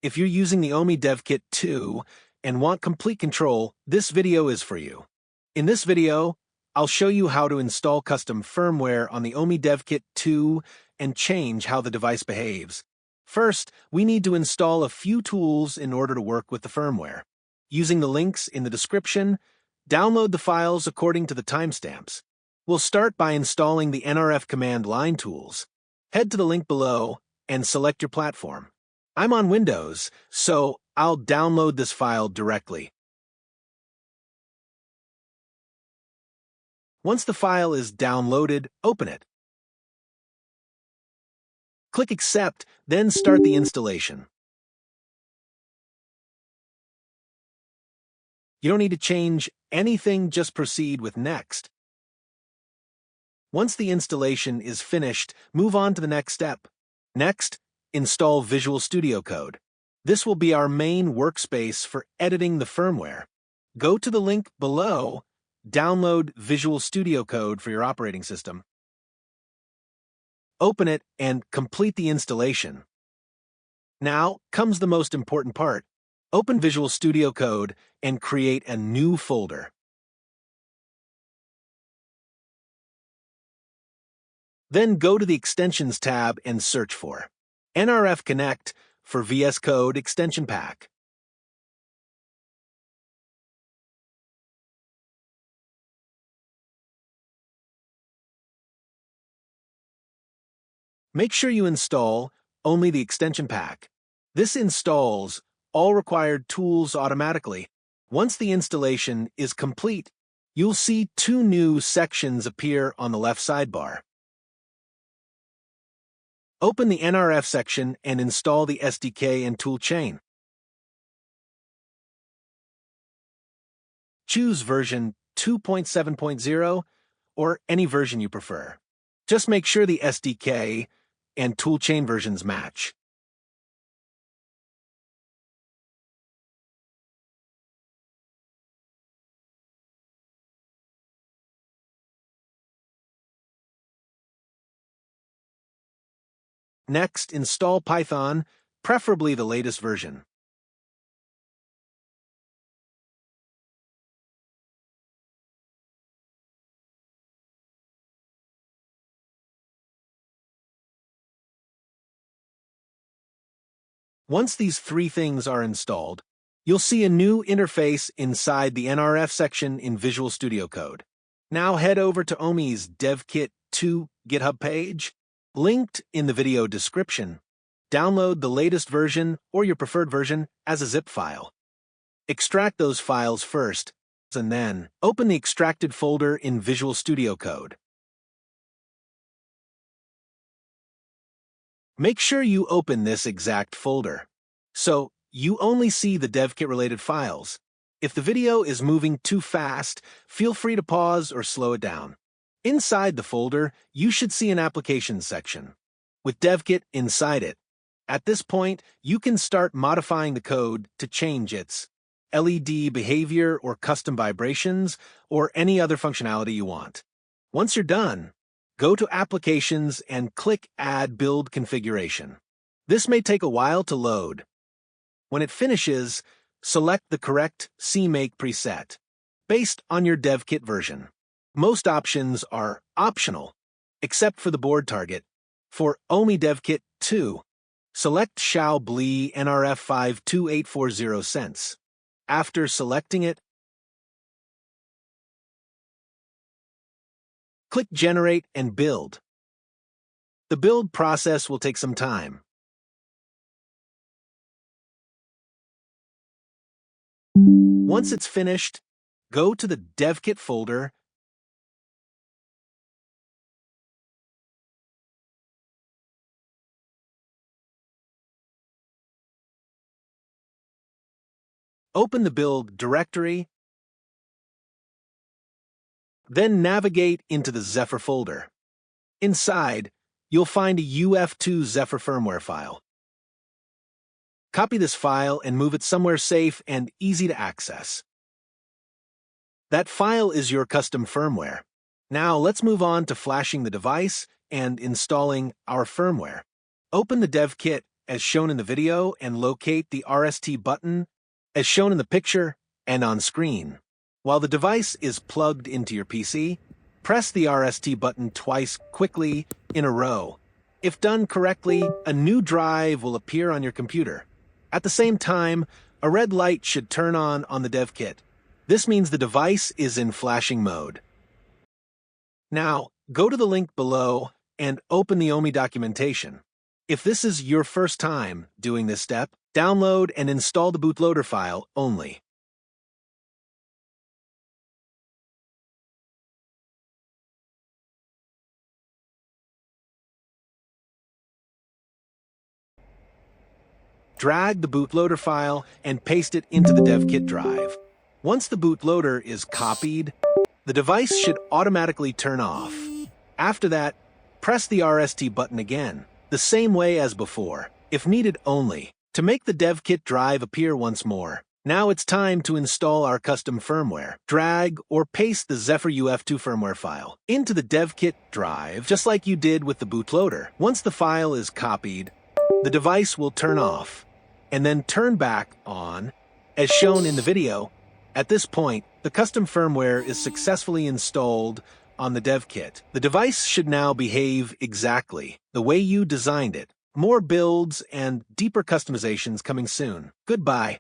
If you're using the Omi DevKit 2 and want complete control, this video is for you. In this video, I'll show you how to install custom firmware on the Omi DevKit 2 and change how the device behaves. First, we need to install a few tools in order to work with the firmware. Using the links in the description, download the files according to the timestamps. We'll start by installing the NRF command line tools. Head to the link below and select your platform. I'm on Windows, so I'll download this file directly. Once the file is downloaded, open it. Click Accept, then start the installation. You don't need to change anything, just proceed with Next. Once the installation is finished, move on to the next step. Next, install Visual Studio Code. This will be our main workspace for editing the firmware. Go to the link below, download Visual Studio Code for your operating system. Open it and complete the installation. Now comes the most important part. Open Visual Studio Code and create a new folder. Then go to the Extensions tab and search for NRF Connect for VS Code Extension Pack. Make sure you install only the extension pack. This installs all required tools automatically. Once the installation is complete, you'll see two new sections appear on the left sidebar. Open the NRF section and install the SDK and toolchain. Choose version 2.7.0 or any version you prefer. Just make sure the SDK and toolchain versions match. Next, install Python, preferably the latest version. Once these three things are installed, you'll see a new interface inside the NRF section in Visual Studio Code. Now head over to Omi's DevKit 2 GitHub page, linked in the video description. Download the latest version or your preferred version as a zip file. Extract those files first, and then open the extracted folder in Visual Studio Code. Make sure you open this exact folder, so you only see the DevKit-related files. If the video is moving too fast, feel free to pause or slow it down. Inside the folder, you should see an Applications section, with DevKit inside it. At this point, you can start modifying the code to change its LED behavior or custom vibrations or any other functionality you want. Once you're done, go to Applications and click Add Build Configuration. This may take a while to load. When it finishes, select the correct CMake preset, based on your DevKit version. Most options are optional, except for the board target. For Omi DevKit 2, select Xiao-Bli NRF 52840 cents. After selecting it, click Generate and Build. The build process will take some time. Once it's finished, go to the DevKit folder open the build directory, then navigate into the Zephyr folder. Inside, you'll find a UF2 Zephyr firmware file. Copy this file and move it somewhere safe and easy to access. That file is your custom firmware. Now let's move on to flashing the device and installing our firmware. Open the DevKit as shown in the video and locate the RST button as shown in the picture and on screen. While the device is plugged into your PC, press the RST button twice quickly in a row. If done correctly, a new drive will appear on your computer. At the same time, a red light should turn on the DevKit. This means the device is in flashing mode. Now, go to the link below and open the Omi documentation. If this is your first time doing this step, download and install the bootloader file only. Drag the bootloader file and paste it into the DevKit drive. Once the bootloader is copied, the device should automatically turn off. After that, press the RST button again, the same way as before, if needed only, to make the DevKit drive appear once more. Now it's time to install our custom firmware. Drag or paste the Zephyr UF2 firmware file into the DevKit drive, just like you did with the bootloader. Once the file is copied, the device will turn off and then turn back on, as shown in the video. At this point, the custom firmware is successfully installed on the DevKit. The device should now behave exactly the way you designed it. More builds and deeper customizations coming soon. Goodbye.